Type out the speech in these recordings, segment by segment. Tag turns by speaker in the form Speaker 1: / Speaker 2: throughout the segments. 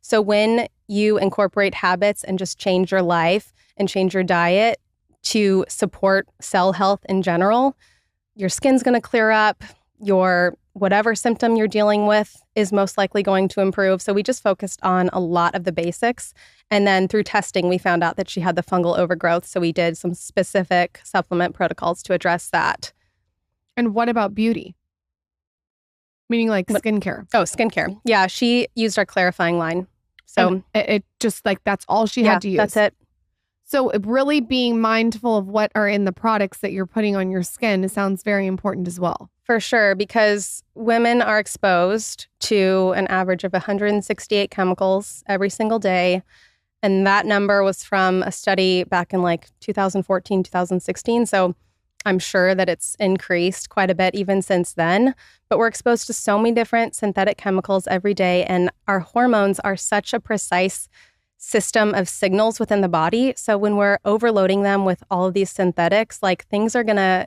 Speaker 1: So when you incorporate habits and just change your life and change your diet to support cell health in general, your skin's going to clear up. Your whatever symptom you're dealing with is most likely going to improve. So we just focused on a lot of the basics. And then through testing, we found out that she had the fungal overgrowth. So we did some specific supplement protocols to address that.
Speaker 2: And what about beauty? Meaning like skincare.
Speaker 1: Oh, skincare. Yeah, she used our clarifying line. So
Speaker 2: it just like, that's all she had to use.
Speaker 1: That's it.
Speaker 2: So really being mindful of what are in the products that you're putting on your skin sounds very important as well.
Speaker 1: For sure, because women are exposed to an average of 168 chemicals every single day. And that number was from a study back in like 2014, 2016. So I'm sure that it's increased quite a bit even since then. But we're exposed to so many different synthetic chemicals every day. And our hormones are such a precise system of signals within the body. So when we're overloading them with all of these synthetics, like things are going to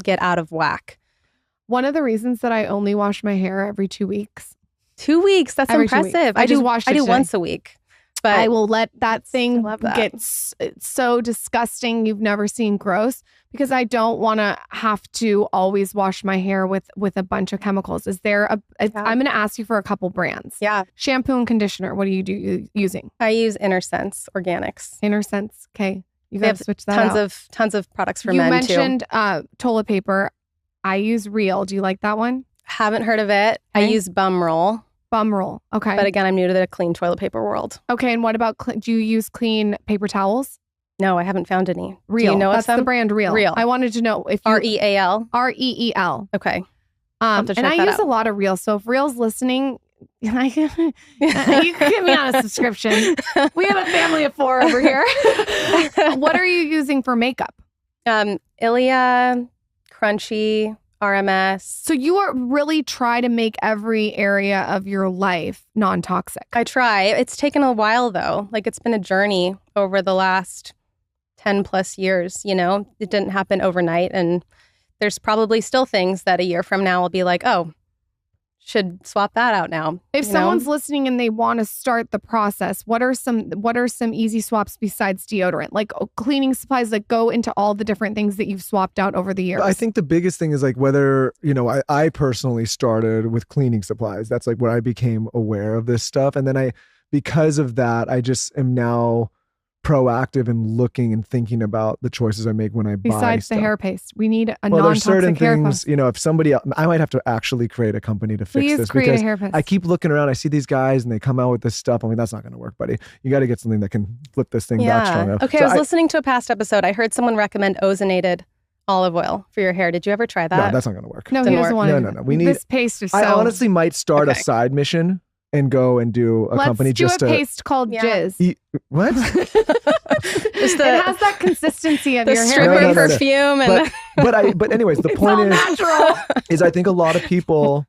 Speaker 1: get out of whack.
Speaker 2: One of the reasons that I only wash my hair every 2 weeks.
Speaker 1: 2 weeks? That's
Speaker 2: every 2
Speaker 1: impressive.
Speaker 2: weeks.
Speaker 1: I do once a week. But
Speaker 2: I will let that thing
Speaker 1: that.
Speaker 2: get so disgusting you've never seen gross, because I don't want to have to always wash my hair with a bunch of chemicals. Is there I'm going to ask you for a couple brands.
Speaker 1: Yeah.
Speaker 2: Shampoo and conditioner. What are you using?
Speaker 1: I use InnerSense Organics.
Speaker 2: InnerSense. Okay. You got to switch that out.
Speaker 1: Tons of products for men too.
Speaker 2: You mentioned toilet paper. I use Real. Do you like that one?
Speaker 1: Haven't heard of it. Okay. I use Bum Roll.
Speaker 2: Bum Roll. Okay.
Speaker 1: But again, I'm new to the clean toilet paper world.
Speaker 2: Okay. And what about, do you use clean paper towels?
Speaker 1: No, I haven't found any.
Speaker 2: Real.
Speaker 1: Do you know
Speaker 2: That's the brand Real.
Speaker 1: Real.
Speaker 2: I wanted to know if you...
Speaker 1: REAL?
Speaker 2: REEL.
Speaker 1: Okay.
Speaker 2: And I use a lot of Real. So if Real's listening, you can get me on a subscription. We have a family of 4 over here. What are you using for makeup?
Speaker 1: Ilia, Crunchy, RMS.
Speaker 2: So you are really try to make every area of your life non-toxic.
Speaker 1: I try. It's taken a while though. Like it's been a journey over the last 10 plus years, you know? It didn't happen overnight, and there's probably still things that a year from now will be like, oh, should swap that out now.
Speaker 2: If someone's listening and they want to start the process, what are some easy swaps besides deodorant? Like cleaning supplies that go into all the different things that you've swapped out over the years.
Speaker 3: I think the biggest thing is like whether, I personally started with cleaning supplies. That's like where I became aware of this stuff. And then because of that, I just am now proactive in looking and thinking about the choices I make when I buy
Speaker 2: Besides
Speaker 3: stuff.
Speaker 2: the hair paste, we need a
Speaker 3: there's
Speaker 2: non-toxic
Speaker 3: certain
Speaker 2: hair
Speaker 3: things,
Speaker 2: paste.
Speaker 3: if somebody else, I might have to actually create a company to fix this,
Speaker 2: create
Speaker 3: because
Speaker 2: a hair paste.
Speaker 3: I keep looking around. I see these guys and they come out with this stuff. I'm like, that's not going to work, buddy. You got to get something that can flip this thing back strong enough.
Speaker 1: Okay, so I was listening to a past episode. I heard someone recommend ozonated olive oil for your hair. Did you ever try that?
Speaker 3: No, that's not going to work.
Speaker 2: No, he doesn't want to.
Speaker 3: No. We need
Speaker 2: this paste is so...
Speaker 3: I honestly might start a side mission and go and do a company just to...
Speaker 2: Let's do a paste called Jizz.
Speaker 3: What?
Speaker 2: It has that consistency of
Speaker 1: the
Speaker 2: your
Speaker 1: stripper
Speaker 2: hair.
Speaker 1: perfume. And
Speaker 3: but anyways, the point is I think a lot of people,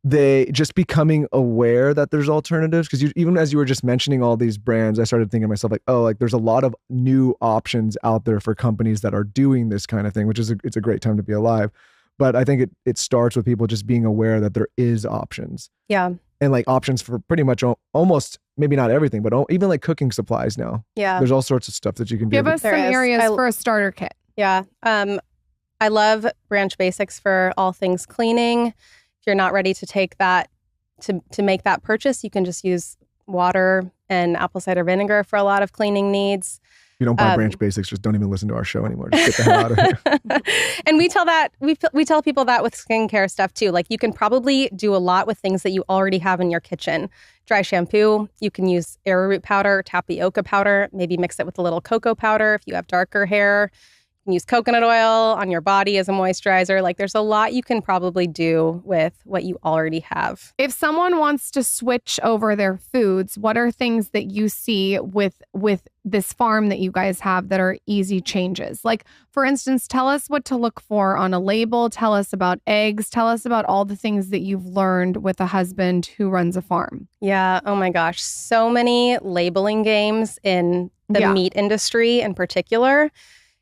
Speaker 3: they just becoming aware that there's alternatives. Because even as you were just mentioning all these brands, I started thinking to myself like, there's a lot of new options out there for companies that are doing this kind of thing, which is it's a great time to be alive. But I think it starts with people just being aware that there is options.
Speaker 1: Yeah.
Speaker 3: And like options for pretty much almost, maybe not everything, but even like cooking supplies now.
Speaker 1: Yeah.
Speaker 3: There's all sorts of stuff that you can do.
Speaker 2: Give us some areas for a starter kit.
Speaker 1: Yeah. I love Branch Basics for all things cleaning. If you're not ready to take that, to make that purchase, you can just use water and apple cider vinegar for a lot of cleaning needs.
Speaker 3: If you don't buy Branch Basics, just don't even listen to our show anymore. Just get the hell out of here.
Speaker 1: And we tell people that with skincare stuff too. Like you can probably do a lot with things that you already have in your kitchen. Dry shampoo, you can use arrowroot powder, tapioca powder, maybe mix it with a little cocoa powder if you have darker hair. You can use coconut oil on your body as a moisturizer. Like there's a lot you can probably do with what you already have.
Speaker 2: If someone wants to switch over their foods, what are things that you see with this farm that you guys have that are easy changes? Like, for instance, tell us what to look for on a label. Tell us about eggs. Tell us about all the things that you've learned with a husband who runs a farm.
Speaker 1: Yeah. Oh my gosh. So many labeling games in the meat industry in particular.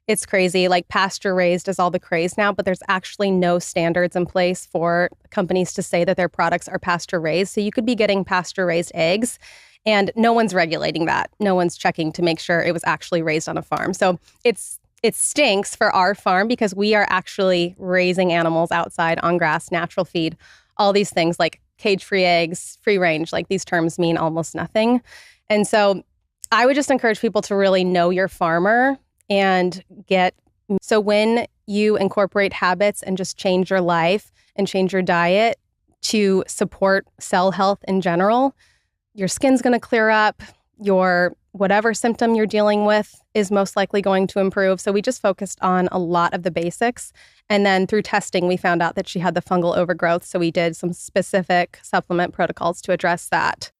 Speaker 1: It's crazy. Like pasture raised is all the craze now, but there's actually no standards in place for companies to say that their products are pasture raised. So you could be getting pasture raised eggs And no one's regulating that. No one's checking to make sure it was actually raised on a farm. So it stinks for our farm because we are actually raising animals outside on grass, natural feed, all these things like cage-free eggs, free range, like these terms mean almost nothing. And so I would just encourage people to really know your farmer and so when you incorporate habits and just change your life and change your diet to support cell health in general, your skin's going to clear up, your whatever symptom you're dealing with is most likely going to improve. So we just focused on a lot of the basics. And then through testing, we found out that she had the fungal overgrowth. So we did some specific supplement protocols to address that.